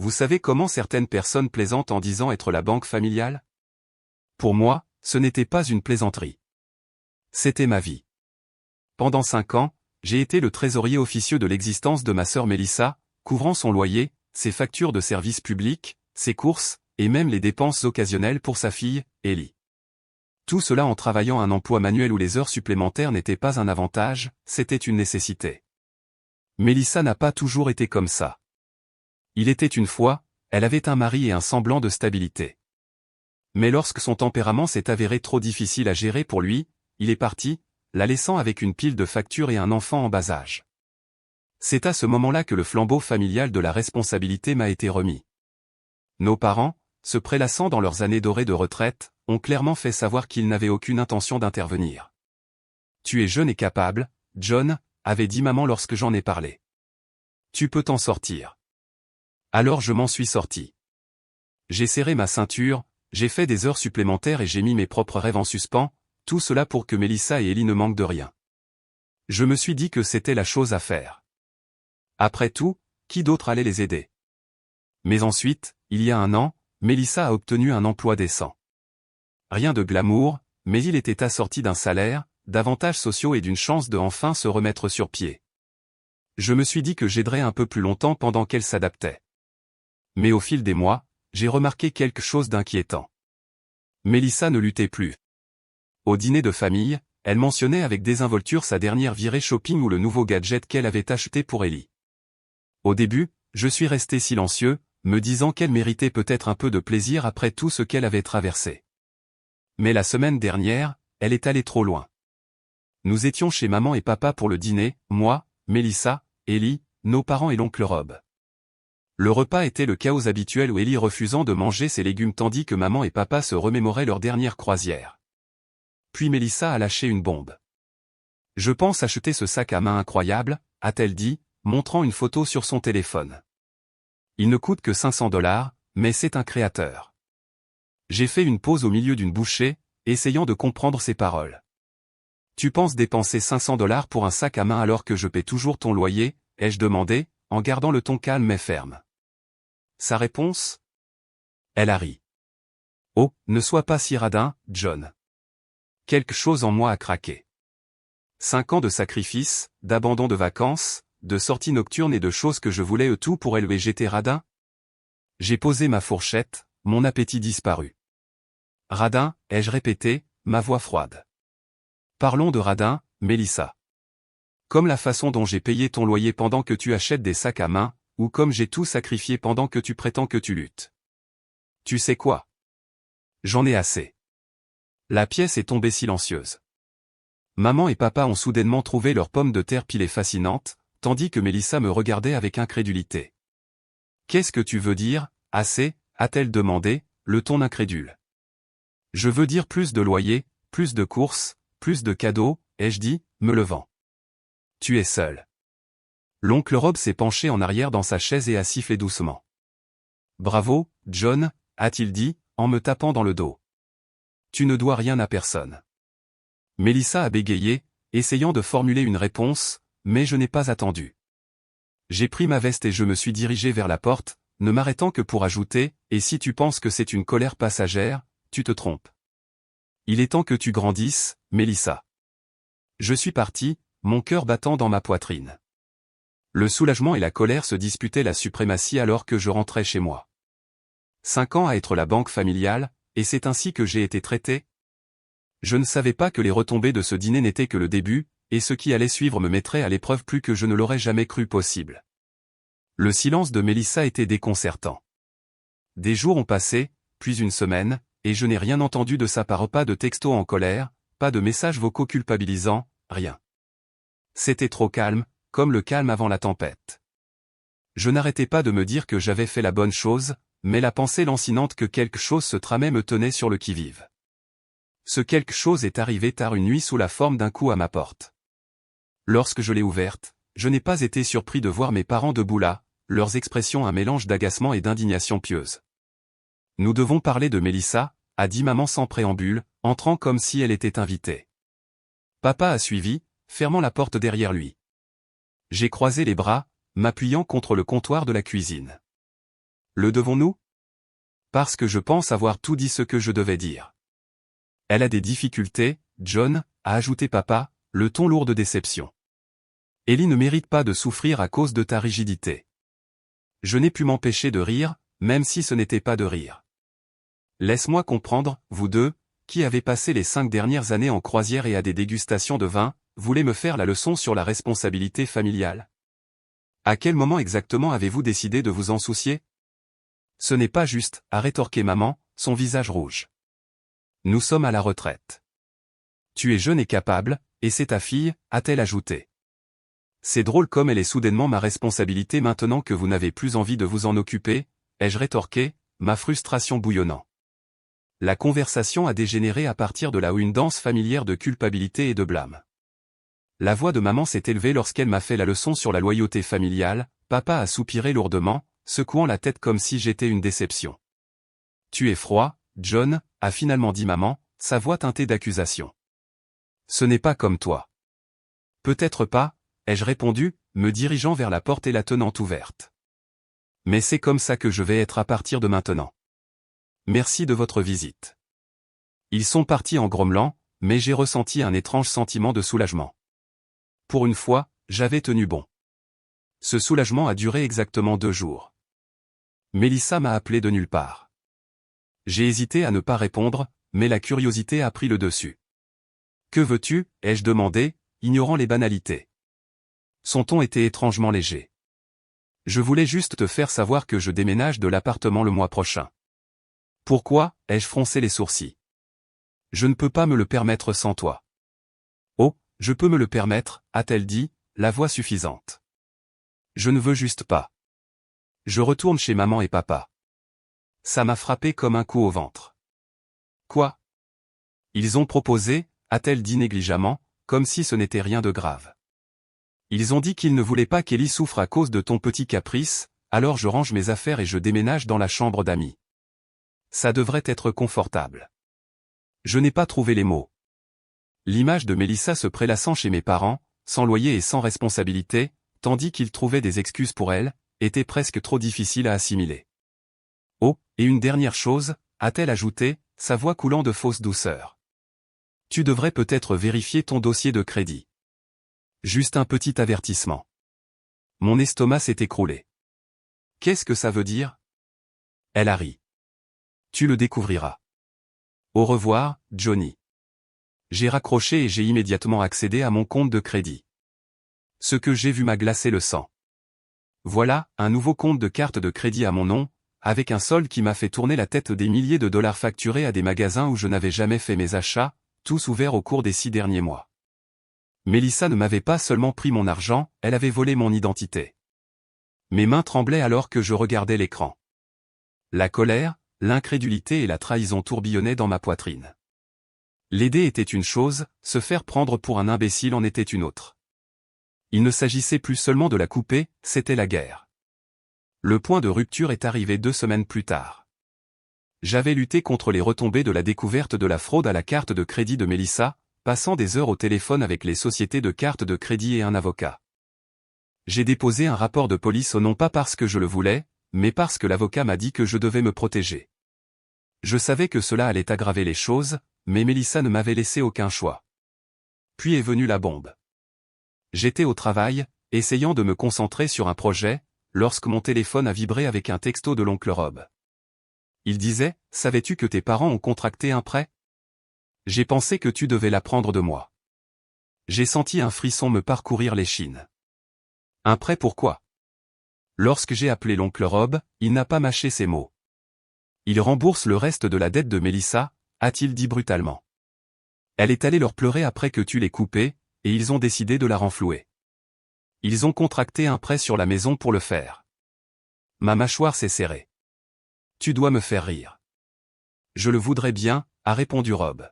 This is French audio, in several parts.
Vous savez comment certaines personnes plaisantent en disant être la banque familiale? Pour moi, ce n'était pas une plaisanterie. C'était ma vie. Pendant 5 ans, j'ai été le trésorier officieux de l'existence de ma sœur Mélissa, couvrant son loyer, ses factures de services publics, ses courses, et même les dépenses occasionnelles pour sa fille, Ellie. Tout cela en travaillant un emploi manuel où les heures supplémentaires n'étaient pas un avantage, c'était une nécessité. Mélissa n'a pas toujours été comme ça. Il était une fois, elle avait un mari et un semblant de stabilité. Mais lorsque son tempérament s'est avéré trop difficile à gérer pour lui, il est parti, la laissant avec une pile de factures et un enfant en bas âge. C'est à ce moment-là que le flambeau familial de la responsabilité m'a été remis. Nos parents, se prélassant dans leurs années dorées de retraite, ont clairement fait savoir qu'ils n'avaient aucune intention d'intervenir. Tu es jeune et capable, John, avait dit maman lorsque j'en ai parlé. Tu peux t'en sortir. Alors je m'en suis sorti. J'ai serré ma ceinture, j'ai fait des heures supplémentaires et j'ai mis mes propres rêves en suspens, tout cela pour que Mélissa et Ellie ne manquent de rien. Je me suis dit que c'était la chose à faire. Après tout, qui d'autre allait les aider? Mais ensuite, il y a 1 an, Mélissa a obtenu un emploi décent. Rien de glamour, mais il était assorti d'un salaire, d'avantages sociaux et d'une chance de enfin se remettre sur pied. Je me suis dit que j'aiderais un peu plus longtemps pendant qu'elle s'adaptait. Mais au fil des mois, j'ai remarqué quelque chose d'inquiétant. Mélissa ne luttait plus. Au dîner de famille, elle mentionnait avec désinvolture sa dernière virée shopping ou le nouveau gadget qu'elle avait acheté pour Ellie. Au début, je suis resté silencieux, me disant qu'elle méritait peut-être un peu de plaisir après tout ce qu'elle avait traversé. Mais la semaine dernière, elle est allée trop loin. Nous étions chez maman et papa pour le dîner, moi, Mélissa, Ellie, nos parents et l'oncle Rob. Le repas était le chaos habituel où Ellie refusant de manger ses légumes tandis que maman et papa se remémoraient leur dernière croisière. Puis Mélissa a lâché une bombe. Je pense acheter ce sac à main incroyable, a-t-elle dit, montrant une photo sur son téléphone. Il ne coûte que $500, mais c'est un créateur. J'ai fait une pause au milieu d'une bouchée, essayant de comprendre ses paroles. Tu penses dépenser $500 pour un sac à main alors que je paie toujours ton loyer, ai-je demandé, en gardant le ton calme mais ferme. Sa réponse? Elle a ri. Oh, ne sois pas si radin, John. Quelque chose en moi a craqué. 5 ans de sacrifices, d'abandon de vacances, de sorties nocturnes et de choses que je voulais tout pour élever j'étais radin? J'ai posé ma fourchette, mon appétit disparu. Radin, ai-je répété, ma voix froide. Parlons de radin, Mélissa. Comme la façon dont j'ai payé ton loyer pendant que tu achètes des sacs à main, ou comme j'ai tout sacrifié pendant que tu prétends que tu luttes. Tu sais quoi? J'en ai assez. La pièce est tombée silencieuse. Maman et papa ont soudainement trouvé leur pomme de terre pilée fascinante, tandis que Mélissa me regardait avec incrédulité. Qu'est-ce que tu veux dire, assez, a-t-elle demandé, le ton incrédule. Je veux dire plus de loyer, plus de courses, plus de cadeaux, ai-je dit, me levant. Tu es seul. L'oncle Rob s'est penché en arrière dans sa chaise et a sifflé doucement. Bravo, John, a-t-il dit, en me tapant dans le dos. Tu ne dois rien à personne. Mélissa a bégayé, essayant de formuler une réponse, mais je n'ai pas attendu. J'ai pris ma veste et je me suis dirigé vers la porte, ne m'arrêtant que pour ajouter, et si tu penses que c'est une colère passagère, tu te trompes. Il est temps que tu grandisses, Mélissa. Je suis parti, mon cœur battant dans ma poitrine. Le soulagement et la colère se disputaient la suprématie alors que je rentrais chez moi. 5 ans à être la banque familiale, et c'est ainsi que j'ai été traité? Je ne savais pas que les retombées de ce dîner n'étaient que le début, et ce qui allait suivre me mettrait à l'épreuve plus que je ne l'aurais jamais cru possible. Le silence de Mélissa était déconcertant. Des jours ont passé, puis une semaine, et je n'ai rien entendu de sa part, pas de texto en colère, pas de messages vocaux culpabilisants, rien. C'était trop calme, comme le calme avant la tempête. Je n'arrêtais pas de me dire que j'avais fait la bonne chose, mais la pensée lancinante que quelque chose se tramait me tenait sur le qui-vive. Ce quelque chose est arrivé tard une nuit sous la forme d'un coup à ma porte. Lorsque je l'ai ouverte, je n'ai pas été surpris de voir mes parents debout là, leurs expressions un mélange d'agacement et d'indignation pieuse. Nous devons parler de Mélissa, a dit maman sans préambule, entrant comme si elle était invitée. Papa a suivi, fermant la porte derrière lui. J'ai croisé les bras, m'appuyant contre le comptoir de la cuisine. Le devons-nous? Parce que je pense avoir tout dit ce que je devais dire. Elle a des difficultés, John, a ajouté papa, le ton lourd de déception. Ellie ne mérite pas de souffrir à cause de ta rigidité. Je n'ai pu m'empêcher de rire, même si ce n'était pas de rire. Laisse-moi comprendre, vous deux, qui avez passé les 5 dernières années en croisière et à des dégustations de vin, voulez me faire la leçon sur la responsabilité familiale. À quel moment exactement avez-vous décidé de vous en soucier? Ce n'est pas juste, a rétorqué maman, son visage rouge. Nous sommes à la retraite. Tu es jeune et capable, et c'est ta fille, a-t-elle ajouté. C'est drôle comme elle est soudainement ma responsabilité maintenant que vous n'avez plus envie de vous en occuper, ai-je rétorqué, ma frustration bouillonnant. La conversation a dégénéré à partir de là où une danse familière de culpabilité et de blâme. La voix de maman s'est élevée lorsqu'elle m'a fait la leçon sur la loyauté familiale, papa a soupiré lourdement, secouant la tête comme si j'étais une déception. Tu es froid, John, a finalement dit maman, sa voix teintée d'accusation. Ce n'est pas comme toi. Peut-être pas, ai-je répondu, me dirigeant vers la porte et la tenant ouverte. Mais c'est comme ça que je vais être à partir de maintenant. Merci de votre visite. Ils sont partis en grommelant, mais j'ai ressenti un étrange sentiment de soulagement. Pour une fois, j'avais tenu bon. Ce soulagement a duré exactement 2 jours. Mélissa m'a appelé de nulle part. J'ai hésité à ne pas répondre, mais la curiosité a pris le dessus. Que veux-tu, ai-je demandé, ignorant les banalités. Son ton était étrangement léger. Je voulais juste te faire savoir que je déménage de l'appartement le mois prochain. Pourquoi, ai-je froncé les sourcils. Je ne peux pas me le permettre sans toi. Oh, je peux me le permettre, a-t-elle dit, la voix suffisante. Je ne veux juste pas. Je retourne chez maman et papa. Ça m'a frappé comme un coup au ventre. Quoi? Ils ont proposé, a-t-elle dit négligemment, comme si ce n'était rien de grave. Ils ont dit qu'ils ne voulaient pas qu'Ellie souffre à cause de ton petit caprice, alors je range mes affaires et je déménage dans la chambre d'amis. Ça devrait être confortable. Je n'ai pas trouvé les mots. L'image de Mélissa se prélassant chez mes parents, sans loyer et sans responsabilité, tandis qu'ils trouvaient des excuses pour elle, était presque trop difficile à assimiler. Oh, et une dernière chose, a-t-elle ajouté, sa voix coulant de fausse douceur. Tu devrais peut-être vérifier ton dossier de crédit. Juste un petit avertissement. Mon estomac s'est écroulé. Qu'est-ce que ça veut dire? Elle a ri. Tu le découvriras. Au revoir, Johnny. J'ai raccroché et j'ai immédiatement accédé à mon compte de crédit. Ce que j'ai vu m'a glacé le sang. Voilà, un nouveau compte de carte de crédit à mon nom, avec un solde qui m'a fait tourner la tête des milliers de dollars facturés à des magasins où je n'avais jamais fait mes achats, tous ouverts au cours des 6 derniers mois. Mélissa ne m'avait pas seulement pris mon argent, elle avait volé mon identité. Mes mains tremblaient alors que je regardais l'écran. La colère, l'incrédulité et la trahison tourbillonnaient dans ma poitrine. L'aider était une chose, se faire prendre pour un imbécile en était une autre. Il ne s'agissait plus seulement de la couper, c'était la guerre. Le point de rupture est arrivé 2 semaines plus tard. J'avais lutté contre les retombées de la découverte de la fraude à la carte de crédit de Mélissa, passant des heures au téléphone avec les sociétés de cartes de crédit et un avocat. J'ai déposé un rapport de police non pas parce que je le voulais, mais parce que l'avocat m'a dit que je devais me protéger. Je savais que cela allait aggraver les choses, mais Mélissa ne m'avait laissé aucun choix. Puis est venue la bombe. J'étais au travail, essayant de me concentrer sur un projet, lorsque mon téléphone a vibré avec un texto de l'oncle Rob. Il disait, « Savais-tu que tes parents ont contracté un prêt? J'ai pensé que tu devais l'apprendre de moi. » J'ai senti un frisson me parcourir l'échine. Un prêt pourquoi? Lorsque j'ai appelé l'oncle Rob, il n'a pas mâché ses mots. Il rembourse le reste de la dette de Mélissa, a-t-il dit brutalement. Elle est allée leur pleurer après que tu l'aies coupée, et ils ont décidé de la renflouer. Ils ont contracté un prêt sur la maison pour le faire. Ma mâchoire s'est serrée. Tu dois me faire rire. Je le voudrais bien, a répondu Rob.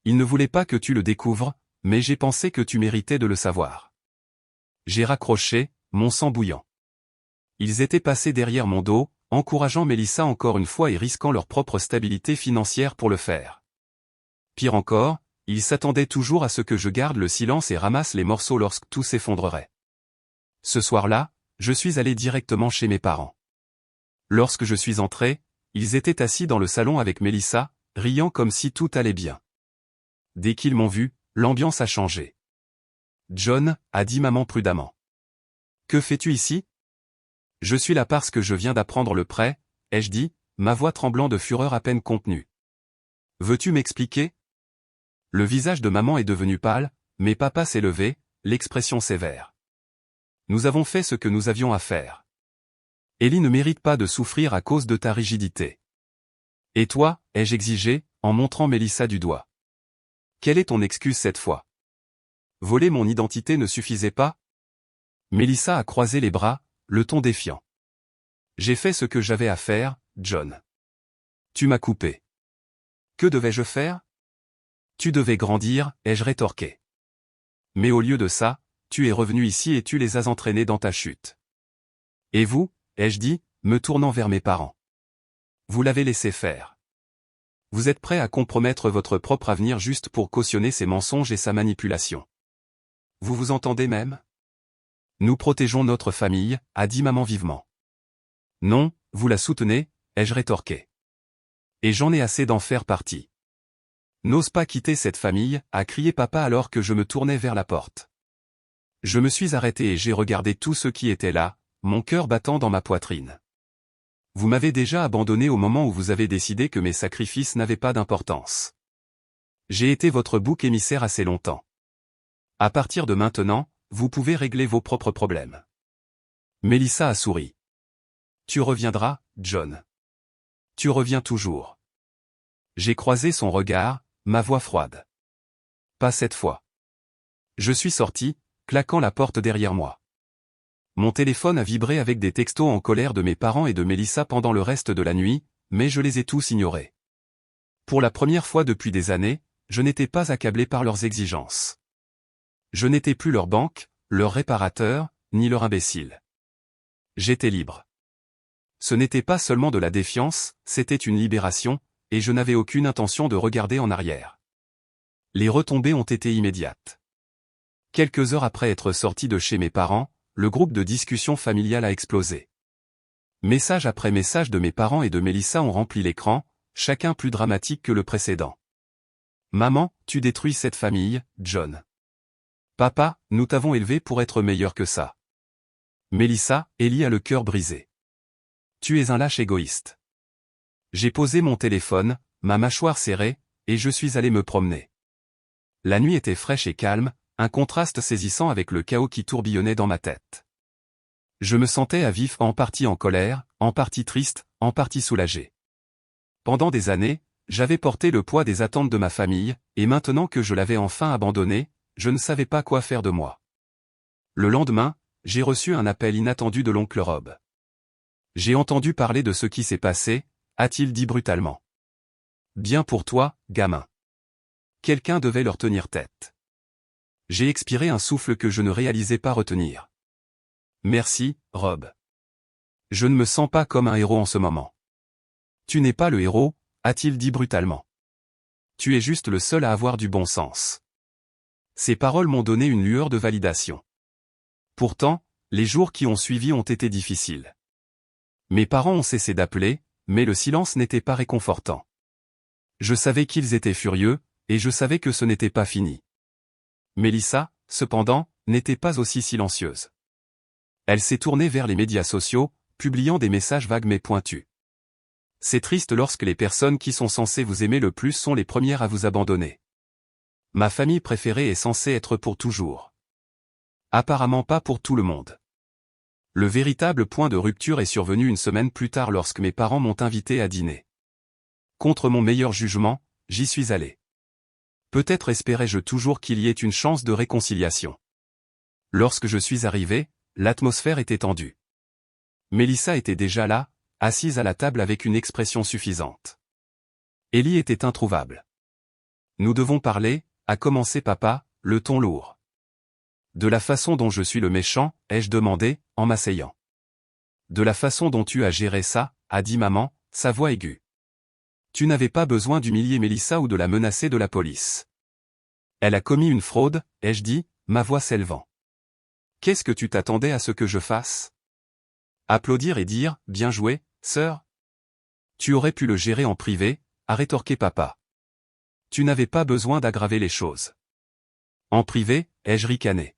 Il ne voulait pas que tu le découvres, mais j'ai pensé que tu méritais de le savoir. J'ai raccroché, mon sang bouillant. Ils étaient passés derrière mon dos, encourageant Mélissa encore une fois et risquant leur propre stabilité financière pour le faire. Pire encore, ils s'attendaient toujours à ce que je garde le silence et ramasse les morceaux lorsque tout s'effondrerait. Ce soir-là, je suis allé directement chez mes parents. Lorsque je suis entré, ils étaient assis dans le salon avec Mélissa, riant comme si tout allait bien. Dès qu'ils m'ont vu, l'ambiance a changé. John, a dit maman prudemment. Que fais-tu ici? Je suis là parce que je viens d'apprendre le prêt, ai-je dit, ma voix tremblant de fureur à peine contenue. Veux-tu m'expliquer? Le visage de maman est devenu pâle, mais papa s'est levé, l'expression sévère. Nous avons fait ce que nous avions à faire. Ellie ne mérite pas de souffrir à cause de ta rigidité. Et toi, ai-je exigé, en montrant Mélissa du doigt. Quelle est ton excuse cette fois? Voler mon identité ne suffisait pas? Mélissa a croisé les bras, le ton défiant. J'ai fait ce que j'avais à faire, John. Tu m'as coupé. Que devais-je faire? Tu devais grandir, ai-je rétorqué. Mais au lieu de ça, tu es revenu ici et tu les as entraînés dans ta chute. Et vous, ai-je dit, me tournant vers mes parents. Vous l'avez laissé faire. Vous êtes prêt à compromettre votre propre avenir juste pour cautionner ses mensonges et sa manipulation. Vous vous entendez même? Nous protégeons notre famille, a dit maman vivement. Non, vous la soutenez, ai-je rétorqué. Et j'en ai assez d'en faire partie. N'ose pas quitter cette famille, a crié papa alors que je me tournais vers la porte. Je me suis arrêté et j'ai regardé tous ceux qui étaient là, mon cœur battant dans ma poitrine. Vous m'avez déjà abandonné au moment où vous avez décidé que mes sacrifices n'avaient pas d'importance. J'ai été votre bouc émissaire assez longtemps. À partir de maintenant, vous pouvez régler vos propres problèmes. Mélissa a souri. Tu reviendras, John. Tu reviens toujours. J'ai croisé son regard, ma voix froide. Pas cette fois. Je suis sorti, claquant la porte derrière moi. Mon téléphone a vibré avec des textos en colère de mes parents et de Mélissa pendant le reste de la nuit, mais je les ai tous ignorés. Pour la première fois depuis des années, je n'étais pas accablé par leurs exigences. Je n'étais plus leur banque, leur réparateur, ni leur imbécile. J'étais libre. Ce n'était pas seulement de la défiance, c'était une libération, et je n'avais aucune intention de regarder en arrière. Les retombées ont été immédiates. Quelques heures après être sorti de chez mes parents, le groupe de discussion familiale a explosé. Message après message de mes parents et de Mélissa ont rempli l'écran, chacun plus dramatique que le précédent. Maman, tu détruis cette famille, John. Papa, nous t'avons élevé pour être meilleur que ça. Mélissa, Ellie a le cœur brisé. Tu es un lâche égoïste. J'ai posé mon téléphone, ma mâchoire serrée, et je suis allé me promener. La nuit était fraîche et calme, un contraste saisissant avec le chaos qui tourbillonnait dans ma tête. Je me sentais à vif, en partie en colère, en partie triste, en partie soulagé. Pendant des années, j'avais porté le poids des attentes de ma famille, et maintenant que je l'avais enfin abandonné, je ne savais pas quoi faire de moi. Le lendemain, j'ai reçu un appel inattendu de l'oncle Rob. J'ai entendu parler de ce qui s'est passé, a-t-il dit brutalement. Bien pour toi, gamin. Quelqu'un devait leur tenir tête. J'ai expiré un souffle que je ne réalisais pas retenir. Merci, Rob. Je ne me sens pas comme un héros en ce moment. Tu n'es pas le héros, a-t-il dit brutalement. Tu es juste le seul à avoir du bon sens. Ces paroles m'ont donné une lueur de validation. Pourtant, les jours qui ont suivi ont été difficiles. Mes parents ont cessé d'appeler, mais le silence n'était pas réconfortant. Je savais qu'ils étaient furieux, et je savais que ce n'était pas fini. Mélissa, cependant, n'était pas aussi silencieuse. Elle s'est tournée vers les médias sociaux, publiant des messages vagues mais pointus. C'est triste lorsque les personnes qui sont censées vous aimer le plus sont les premières à vous abandonner. Ma famille préférée est censée être pour toujours. Apparemment pas pour tout le monde. Le véritable point de rupture est survenu une semaine plus tard lorsque mes parents m'ont invité à dîner. Contre mon meilleur jugement, j'y suis allé. Peut-être espérais-je toujours qu'il y ait une chance de réconciliation. Lorsque je suis arrivé, l'atmosphère était tendue. Mélissa était déjà là, assise à la table avec une expression suffisante. Ellie était introuvable. Nous devons parler, a commencé papa, le ton lourd. De la façon dont je suis le méchant, ai-je demandé, en m'asseyant. De la façon dont tu as géré ça, a dit maman, sa voix aiguë. Tu n'avais pas besoin d'humilier Mélissa ou de la menacer de la police. Elle a commis une fraude, ai-je dit, ma voix s'élevant. Qu'est-ce que tu t'attendais à ce que je fasse? Applaudir et dire, bien joué, sœur? Tu aurais pu le gérer en privé, a rétorqué papa. Tu n'avais pas besoin d'aggraver les choses. En privé, ai-je ricané.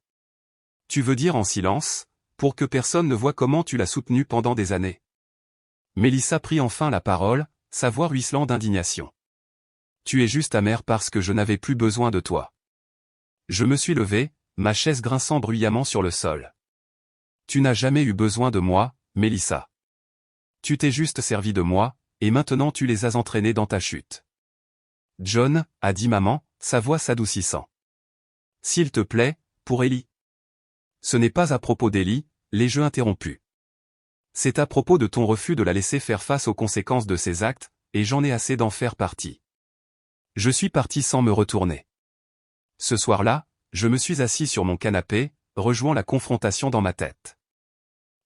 Tu veux dire en silence, pour que personne ne voie comment tu l'as soutenu pendant des années. Mélissa prit enfin la parole, sa voix ruisselant d'indignation. Tu es juste amère parce que je n'avais plus besoin de toi. Je me suis levé, ma chaise grinçant bruyamment sur le sol. Tu n'as jamais eu besoin de moi, Mélissa. Tu t'es juste servi de moi, et maintenant tu les as entraînés dans ta chute. John, a dit maman, sa voix s'adoucissant. S'il te plaît, pour Ellie. Ce n'est pas à propos d'Ellie, l'ai-je interrompu. C'est à propos de ton refus de la laisser faire face aux conséquences de ses actes, et j'en ai assez d'en faire partie. Je suis parti sans me retourner. Ce soir-là, je me suis assis sur mon canapé, rejouant la confrontation dans ma tête.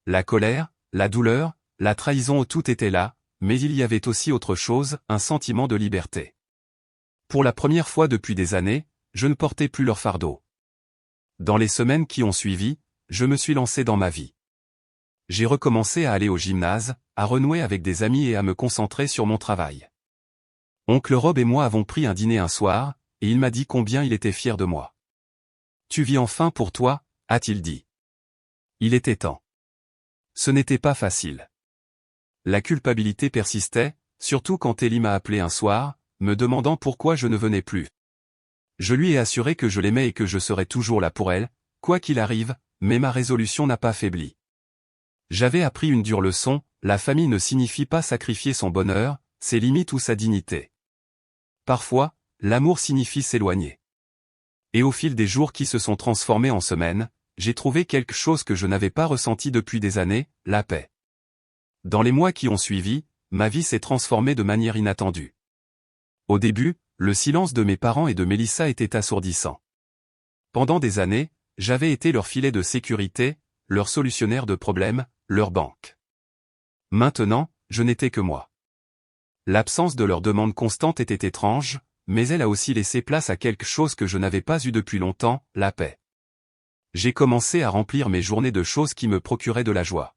La colère, la douleur, la trahison, tout était là, mais il y avait aussi autre chose, un sentiment de liberté. Pour la première fois depuis des années, je ne portais plus leur fardeau. Dans les semaines qui ont suivi, je me suis lancé dans ma vie. J'ai recommencé à aller au gymnase, à renouer avec des amis et à me concentrer sur mon travail. Oncle Rob et moi avons pris un dîner un soir, et il m'a dit combien il était fier de moi. Tu vis enfin pour toi, a-t-il dit. Il était temps. Ce n'était pas facile. La culpabilité persistait, surtout quand Ellie m'a appelé un soir, me demandant pourquoi je ne venais plus. Je lui ai assuré que je l'aimais et que je serais toujours là pour elle, quoi qu'il arrive, mais ma résolution n'a pas faibli. J'avais appris une dure leçon, la famille ne signifie pas sacrifier son bonheur, ses limites ou sa dignité. Parfois, l'amour signifie s'éloigner. Et au fil des jours qui se sont transformés en semaines, j'ai trouvé quelque chose que je n'avais pas ressenti depuis des années, la paix. Dans les mois qui ont suivi, ma vie s'est transformée de manière inattendue. Au début, le silence de mes parents et de Mélissa était assourdissant. Pendant des années, j'avais été leur filet de sécurité, leur solutionnaire de problèmes, leur banque. Maintenant, je n'étais que moi. L'absence de leur demande constante était étrange, mais elle a aussi laissé place à quelque chose que je n'avais pas eu depuis longtemps, la paix. J'ai commencé à remplir mes journées de choses qui me procuraient de la joie.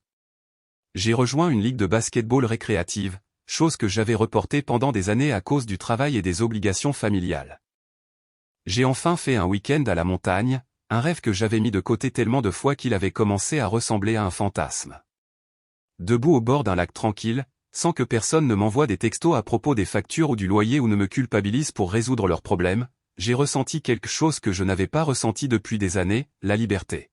J'ai rejoint une ligue de basketball récréative, chose que j'avais reportée pendant des années à cause du travail et des obligations familiales. J'ai enfin fait un week-end à la montagne, un rêve que j'avais mis de côté tellement de fois qu'il avait commencé à ressembler à un fantasme. Debout au bord d'un lac tranquille, sans que personne ne m'envoie des textos à propos des factures ou du loyer ou ne me culpabilise pour résoudre leurs problèmes, j'ai ressenti quelque chose que je n'avais pas ressenti depuis des années, la liberté.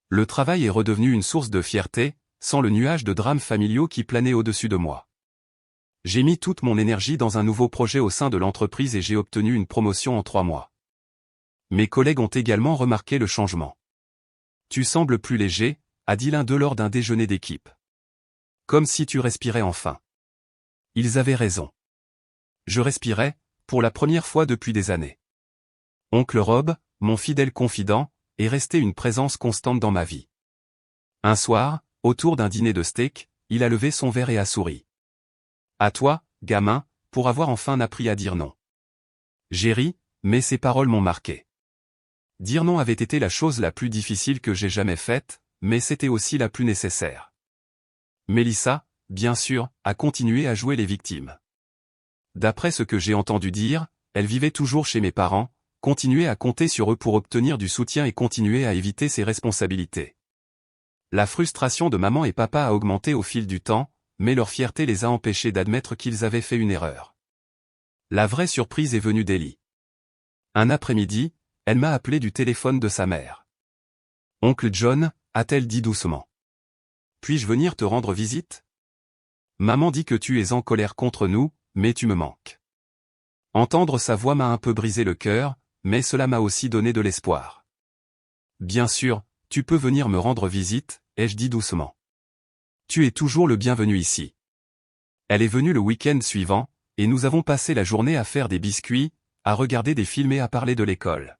Le travail est redevenu une source de fierté, sans le nuage de drames familiaux qui planait au-dessus de moi. J'ai mis toute mon énergie dans un nouveau projet au sein de l'entreprise et j'ai obtenu une promotion en 3 mois. Mes collègues ont également remarqué le changement. Tu sembles plus léger, a dit l'un d'eux lors d'un déjeuner d'équipe. Comme si tu respirais enfin. Ils avaient raison. Je respirais, pour la première fois depuis des années. Oncle Rob, mon fidèle confident, est resté une présence constante dans ma vie. Un soir, autour d'un dîner de steak, il a levé son verre et a souri. À toi, gamin, pour avoir enfin appris à dire non. J'ai ri, mais ces paroles m'ont marqué. Dire non avait été la chose la plus difficile que j'ai jamais faite, mais c'était aussi la plus nécessaire. Mélissa, bien sûr, a continué à jouer les victimes. D'après ce que j'ai entendu dire, elle vivait toujours chez mes parents, continuait à compter sur eux pour obtenir du soutien et continuait à éviter ses responsabilités. La frustration de maman et papa a augmenté au fil du temps, mais leur fierté les a empêchés d'admettre qu'ils avaient fait une erreur. La vraie surprise est venue d'Ellie. Un après-midi, elle m'a appelé du téléphone de sa mère. « Oncle John », a-t-elle dit doucement. « Puis-je venir te rendre visite ? Maman dit que tu es en colère contre nous, mais tu me manques. » Entendre sa voix m'a un peu brisé le cœur, mais cela m'a aussi donné de l'espoir. « Bien sûr, tu peux venir me rendre visite, » ai-je dit doucement. « Tu es toujours le bienvenu ici. » Elle est venue le week-end suivant, et nous avons passé la journée à faire des biscuits, à regarder des films et à parler de l'école.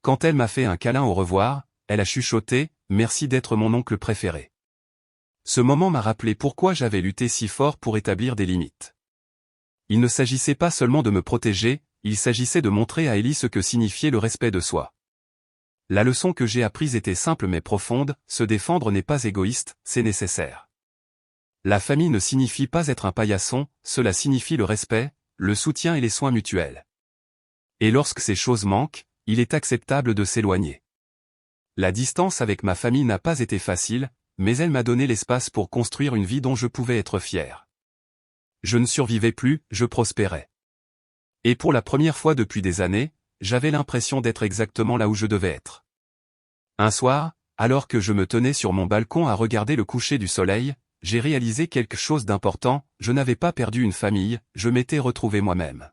Quand elle m'a fait un câlin au revoir, elle a chuchoté « Merci d'être mon oncle préféré ». Ce moment m'a rappelé pourquoi j'avais lutté si fort pour établir des limites. Il ne s'agissait pas seulement de me protéger, il s'agissait de montrer à Ellie ce que signifiait le respect de soi. La leçon que j'ai apprise était simple mais profonde, se défendre n'est pas égoïste, c'est nécessaire. La famille ne signifie pas être un paillasson, cela signifie le respect, le soutien et les soins mutuels. Et lorsque ces choses manquent, il est acceptable de s'éloigner. La distance avec ma famille n'a pas été facile, mais elle m'a donné l'espace pour construire une vie dont je pouvais être fier. Je ne survivais plus, je prospérais. Et pour la première fois depuis des années, j'avais l'impression d'être exactement là où je devais être. Un soir, alors que je me tenais sur mon balcon à regarder le coucher du soleil, j'ai réalisé quelque chose d'important, je n'avais pas perdu une famille, je m'étais retrouvé moi-même.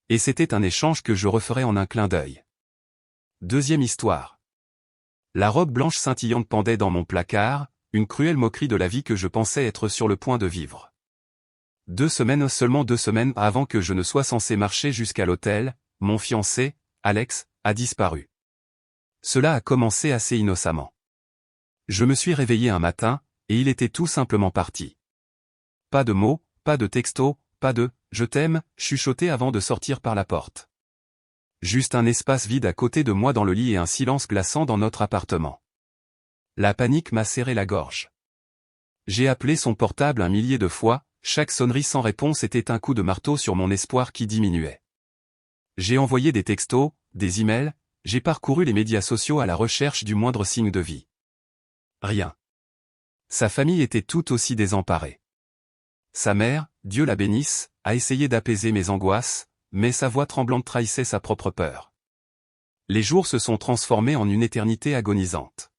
Et c'était un échange que je referais en un clin d'œil. Deuxième histoire. La robe blanche scintillante pendait dans mon placard, une cruelle moquerie de la vie que je pensais être sur le point de vivre. Seulement 2 semaines avant que je ne sois censé marcher jusqu'à l'hôtel, mon fiancé, Alex, a disparu. Cela a commencé assez innocemment. Je me suis réveillé un matin, et il était tout simplement parti. Pas de mots, pas de texto, pas de « je t'aime » chuchoté avant de sortir par la porte. Juste un espace vide à côté de moi dans le lit et un silence glaçant dans notre appartement. La panique m'a serré la gorge. J'ai appelé son portable 1 000 de fois, chaque sonnerie sans réponse était un coup de marteau sur mon espoir qui diminuait. J'ai envoyé des textos, des emails, j'ai parcouru les médias sociaux à la recherche du moindre signe de vie. Rien. Sa famille était tout aussi désemparée. Sa mère, Dieu la bénisse, a essayé d'apaiser mes angoisses, mais sa voix tremblante trahissait sa propre peur. Les jours se sont transformés en une éternité agonisante.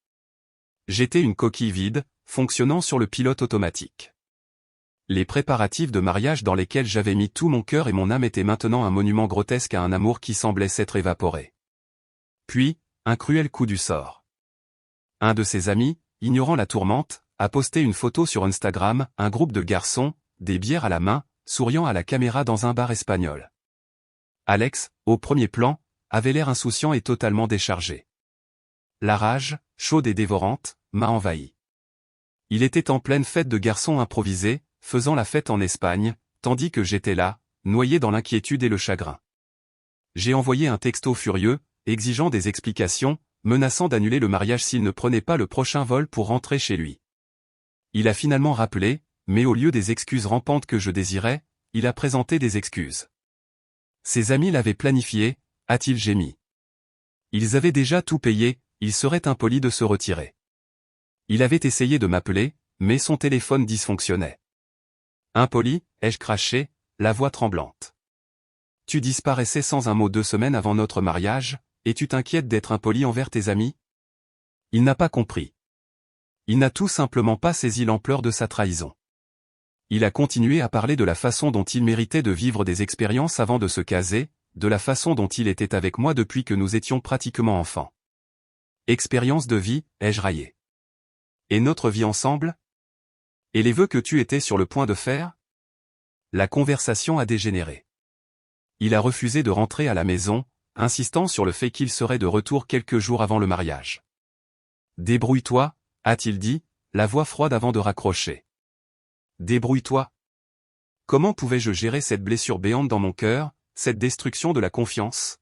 J'étais une coquille vide, fonctionnant sur le pilote automatique. Les préparatifs de mariage dans lesquels j'avais mis tout mon cœur et mon âme étaient maintenant un monument grotesque à un amour qui semblait s'être évaporé. Puis, un cruel coup du sort. Un de ses amis, ignorant la tourmente, a posté une photo sur Instagram, un groupe de garçons, des bières à la main, souriant à la caméra dans un bar espagnol. Alex, au premier plan, avait l'air insouciant et totalement déchargé. La rage, chaude et dévorante, m'a envahi. Il était en pleine fête de garçons improvisés, faisant la fête en Espagne, tandis que j'étais là, noyé dans l'inquiétude et le chagrin. J'ai envoyé un texto furieux, exigeant des explications, menaçant d'annuler le mariage s'il ne prenait pas le prochain vol pour rentrer chez lui. Il a finalement rappelé, mais au lieu des excuses rampantes que je désirais, il a présenté des excuses. Ses amis l'avaient planifié, a-t-il gémi. Ils avaient déjà tout payé, il serait impoli de se retirer. Il avait essayé de m'appeler, mais son téléphone dysfonctionnait. Impoli, ai-je craché, la voix tremblante. Tu disparaissais sans un mot 2 semaines avant notre mariage, et tu t'inquiètes d'être impoli envers tes amis? Il n'a pas compris. Il n'a tout simplement pas saisi l'ampleur de sa trahison. Il a continué à parler de la façon dont il méritait de vivre des expériences avant de se caser, de la façon dont il était avec moi depuis que nous étions pratiquement enfants. Expérience de vie, ai-je raillé. Et notre vie ensemble? Et les vœux que tu étais sur le point de faire? La conversation a dégénéré. Il a refusé de rentrer à la maison, insistant sur le fait qu'il serait de retour quelques jours avant le mariage. Débrouille-toi, a-t-il dit, la voix froide avant de raccrocher. Débrouille-toi. Comment pouvais-je gérer cette blessure béante dans mon cœur, cette destruction de la confiance?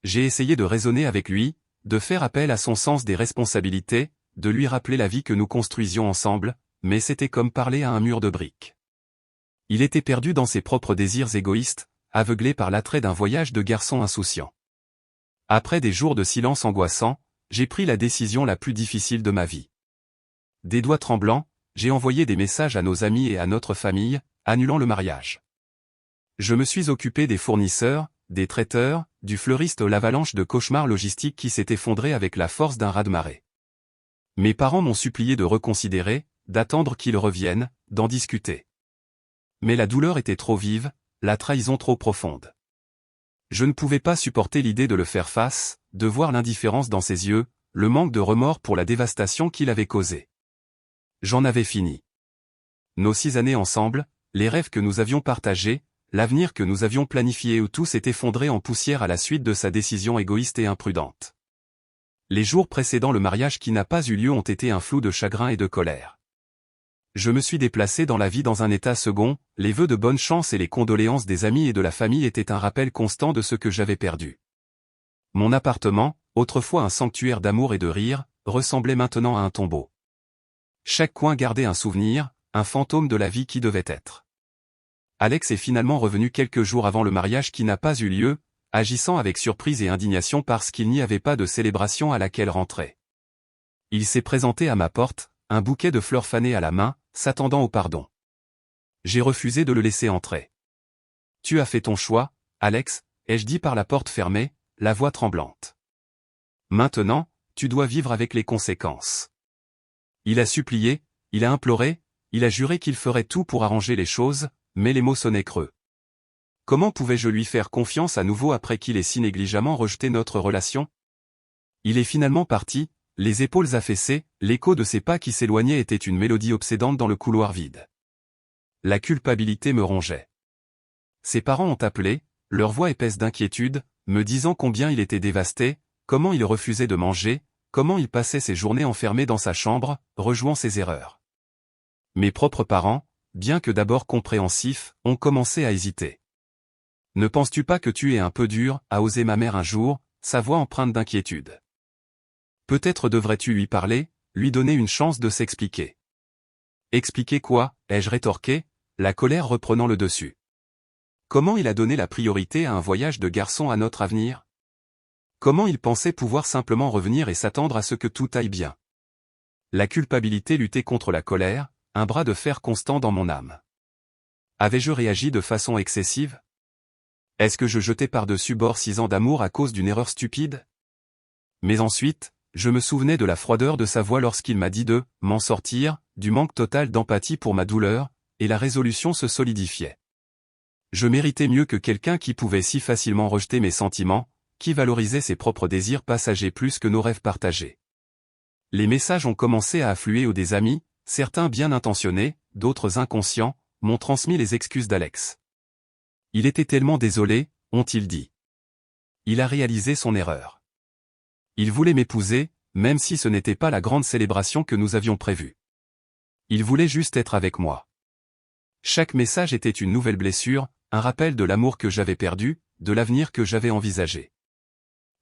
J'ai essayé de raisonner avec lui, de faire appel à son sens des responsabilités, de lui rappeler la vie que nous construisions ensemble, mais c'était comme parler à un mur de briques. Il était perdu dans ses propres désirs égoïstes, aveuglé par l'attrait d'un voyage de garçon insouciant. Après des jours de silence angoissant, j'ai pris la décision la plus difficile de ma vie. Des doigts tremblants, j'ai envoyé des messages à nos amis et à notre famille, annulant le mariage. Je me suis occupé des fournisseurs, des traiteurs, du fleuriste l'avalanche de cauchemars logistiques qui s'est effondré avec la force d'un raz-de-marée. Mes parents m'ont supplié de reconsidérer, d'attendre qu'ils reviennent, d'en discuter. Mais la douleur était trop vive, la trahison trop profonde. Je ne pouvais pas supporter l'idée de le faire face, de voir l'indifférence dans ses yeux, le manque de remords pour la dévastation qu'il avait causée. J'en avais fini. Nos 6 années ensemble, les rêves que nous avions partagés, l'avenir que nous avions planifié où tout s'est effondré en poussière à la suite de sa décision égoïste et imprudente. Les jours précédant le mariage qui n'a pas eu lieu ont été un flou de chagrin et de colère. Je me suis déplacé dans la vie dans un état second, les vœux de bonne chance et les condoléances des amis et de la famille étaient un rappel constant de ce que j'avais perdu. Mon appartement, autrefois un sanctuaire d'amour et de rire, ressemblait maintenant à un tombeau. Chaque coin gardait un souvenir, un fantôme de la vie qui devait être. Alex est finalement revenu quelques jours avant le mariage qui n'a pas eu lieu, agissant avec surprise et indignation parce qu'il n'y avait pas de célébration à laquelle rentrer. Il s'est présenté à ma porte, un bouquet de fleurs fanées à la main, s'attendant au pardon. J'ai refusé de le laisser entrer. « Tu as fait ton choix, Alex », ai-je dit par la porte fermée, la voix tremblante. « Maintenant, tu dois vivre avec les conséquences. » Il a supplié, il a imploré, il a juré qu'il ferait tout pour arranger les choses, mais les mots sonnaient creux. Comment pouvais-je lui faire confiance à nouveau après qu'il ait si négligemment rejeté notre relation? Il est finalement parti, les épaules affaissées, l'écho de ses pas qui s'éloignaient était une mélodie obsédante dans le couloir vide. La culpabilité me rongeait. Ses parents ont appelé, leur voix épaisse d'inquiétude, me disant combien il était dévasté, comment il refusait de manger, comment il passait ses journées enfermé dans sa chambre, rejouant ses erreurs. Mes propres parents, bien que d'abord compréhensifs, ont commencé à hésiter. « Ne penses-tu pas que tu es un peu dur » a osé ma mère un jour, sa voix empreinte d'inquiétude. « Peut-être devrais-tu lui parler, lui donner une chance de s'expliquer. » « Expliquer quoi » ai-je rétorqué, la colère reprenant le dessus. Comment il a donné la priorité à un voyage de garçon à notre avenir? Comment il pensait pouvoir simplement revenir et s'attendre à ce que tout aille bien? La culpabilité luttait contre la colère, un bras de fer constant dans mon âme. Avais-je réagi de façon excessive? Est-ce que je jetais par-dessus bord 6 ans d'amour à cause d'une erreur stupide? Mais ensuite, je me souvenais de la froideur de sa voix lorsqu'il m'a dit de m'en sortir, du manque total d'empathie pour ma douleur, et la résolution se solidifiait. Je méritais mieux que quelqu'un qui pouvait si facilement rejeter mes sentiments, qui valorisait ses propres désirs passagers plus que nos rêves partagés. Les messages ont commencé à affluer aux des amis, certains bien intentionnés, d'autres inconscients, m'ont transmis les excuses d'Alex. Il était tellement désolé, ont-ils dit. Il a réalisé son erreur. Il voulait m'épouser, même si ce n'était pas la grande célébration que nous avions prévue. Il voulait juste être avec moi. Chaque message était une nouvelle blessure, un rappel de l'amour que j'avais perdu, de l'avenir que j'avais envisagé.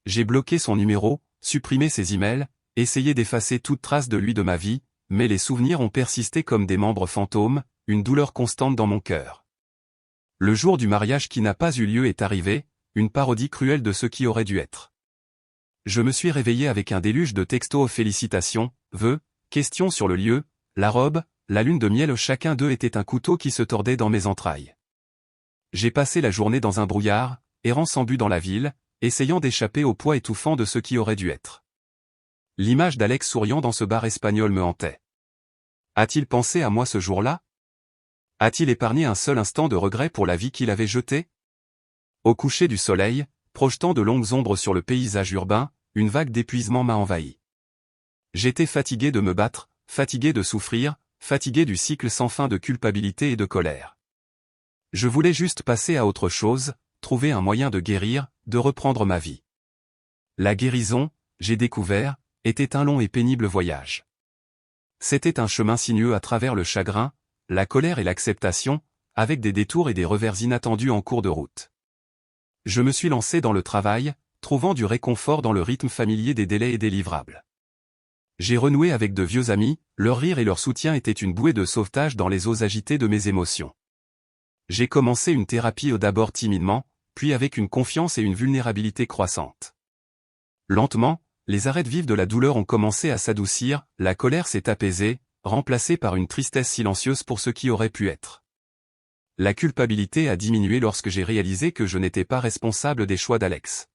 J'ai bloqué son numéro, supprimé ses emails, essayé d'effacer toute trace de lui de ma vie, mais les souvenirs ont persisté comme des membres fantômes, une douleur constante dans mon cœur. Le jour du mariage qui n'a pas eu lieu est arrivé, une parodie cruelle de ce qui aurait dû être. Je me suis réveillé avec un déluge de textos félicitations, vœux, questions sur le lieu, la robe, la lune de miel, chacun d'eux était un couteau qui se tordait dans mes entrailles. J'ai passé la journée dans un brouillard, errant sans but dans la ville, essayant d'échapper au poids étouffant de ce qui aurait dû être. L'image d'Alex souriant dans ce bar espagnol me hantait. A-t-il pensé à moi ce jour-là? A-t-il épargné un seul instant de regret pour la vie qu'il avait jetée? Au coucher du soleil, projetant de longues ombres sur le paysage urbain, une vague d'épuisement m'a envahi. J'étais fatigué de me battre, fatigué de souffrir, fatigué du cycle sans fin de culpabilité et de colère. Je voulais juste passer à autre chose, trouver un moyen de guérir, de reprendre ma vie. La guérison, j'ai découvert, était un long et pénible voyage. C'était un chemin sinueux à travers le chagrin, la colère et l'acceptation, avec des détours et des revers inattendus en cours de route. Je me suis lancé dans le travail, trouvant du réconfort dans le rythme familier des délais et des livrables. J'ai renoué avec de vieux amis, leur rire et leur soutien étaient une bouée de sauvetage dans les eaux agitées de mes émotions. J'ai commencé une thérapie d'abord timidement, puis avec une confiance et une vulnérabilité croissantes. Lentement, les arêtes vives de la douleur ont commencé à s'adoucir, la colère s'est apaisée, remplacée par une tristesse silencieuse pour ce qui aurait pu être. La culpabilité a diminué lorsque j'ai réalisé que je n'étais pas responsable des choix d'Alex.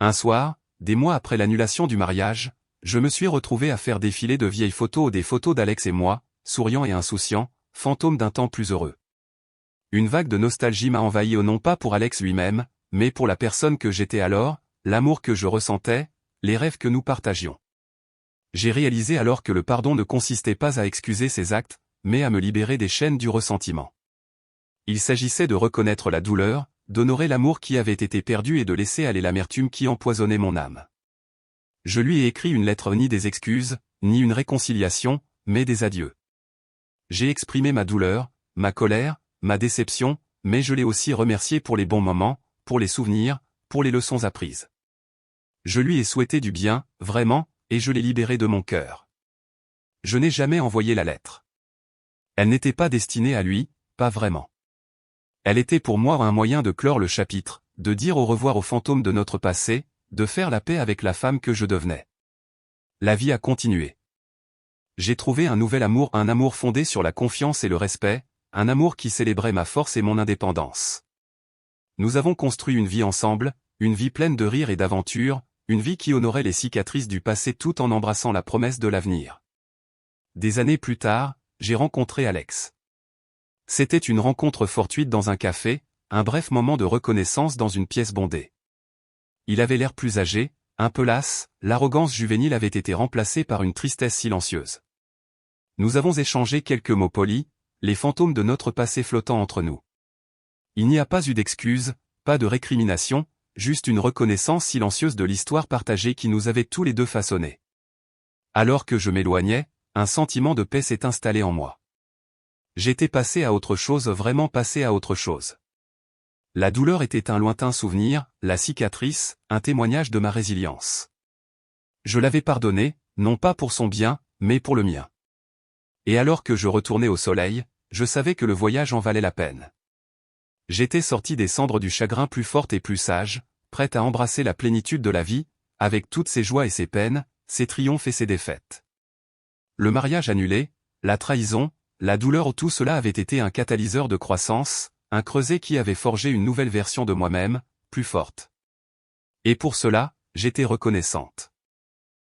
Un soir, des mois après l'annulation du mariage, je me suis retrouvé à faire défiler de vieilles photos ou des photos d'Alex et moi, souriants et insouciants, fantômes d'un temps plus heureux. Une vague de nostalgie m'a envahi non pas pour Alex lui-même, mais pour la personne que j'étais alors, l'amour que je ressentais, les rêves que nous partagions. J'ai réalisé alors que le pardon ne consistait pas à excuser ses actes, mais à me libérer des chaînes du ressentiment. Il s'agissait de reconnaître la douleur, d'honorer l'amour qui avait été perdu et de laisser aller l'amertume qui empoisonnait mon âme. Je lui ai écrit une lettre, ni des excuses, ni une réconciliation, mais des adieux. J'ai exprimé ma douleur, ma colère, ma déception, mais je l'ai aussi remercié pour les bons moments, pour les souvenirs, pour les leçons apprises. Je lui ai souhaité du bien, vraiment, et je l'ai libéré de mon cœur. Je n'ai jamais envoyé la lettre. Elle n'était pas destinée à lui, pas vraiment. Elle était pour moi un moyen de clore le chapitre, de dire au revoir aux fantômes de notre passé, de faire la paix avec la femme que je devenais. La vie a continué. J'ai trouvé un nouvel amour, un amour fondé sur la confiance et le respect, un amour qui célébrait ma force et mon indépendance. Nous avons construit une vie ensemble, une vie pleine de rires et d'aventures, une vie qui honorait les cicatrices du passé tout en embrassant la promesse de l'avenir. Des années plus tard, j'ai rencontré Alex. C'était une rencontre fortuite dans un café, un bref moment de reconnaissance dans une pièce bondée. Il avait l'air plus âgé, un peu las, l'arrogance juvénile avait été remplacée par une tristesse silencieuse. Nous avons échangé quelques mots polis, les fantômes de notre passé flottant entre nous. Il n'y a pas eu d'excuses, pas de récrimination, juste une reconnaissance silencieuse de l'histoire partagée qui nous avait tous les deux façonnés. Alors que je m'éloignais, un sentiment de paix s'est installé en moi. J'étais passé à autre chose, vraiment passé à autre chose. La douleur était un lointain souvenir, la cicatrice, un témoignage de ma résilience. Je l'avais pardonné, non pas pour son bien, mais pour le mien. Et alors que je retournais au soleil, je savais que le voyage en valait la peine. J'étais sorti des cendres du chagrin plus forte et plus sage, prête à embrasser la plénitude de la vie, avec toutes ses joies et ses peines, ses triomphes et ses défaites. Le mariage annulé, la trahison, la douleur, tout cela avait été un catalyseur de croissance, un creuset qui avait forgé une nouvelle version de moi-même, plus forte. Et pour cela, j'étais reconnaissante.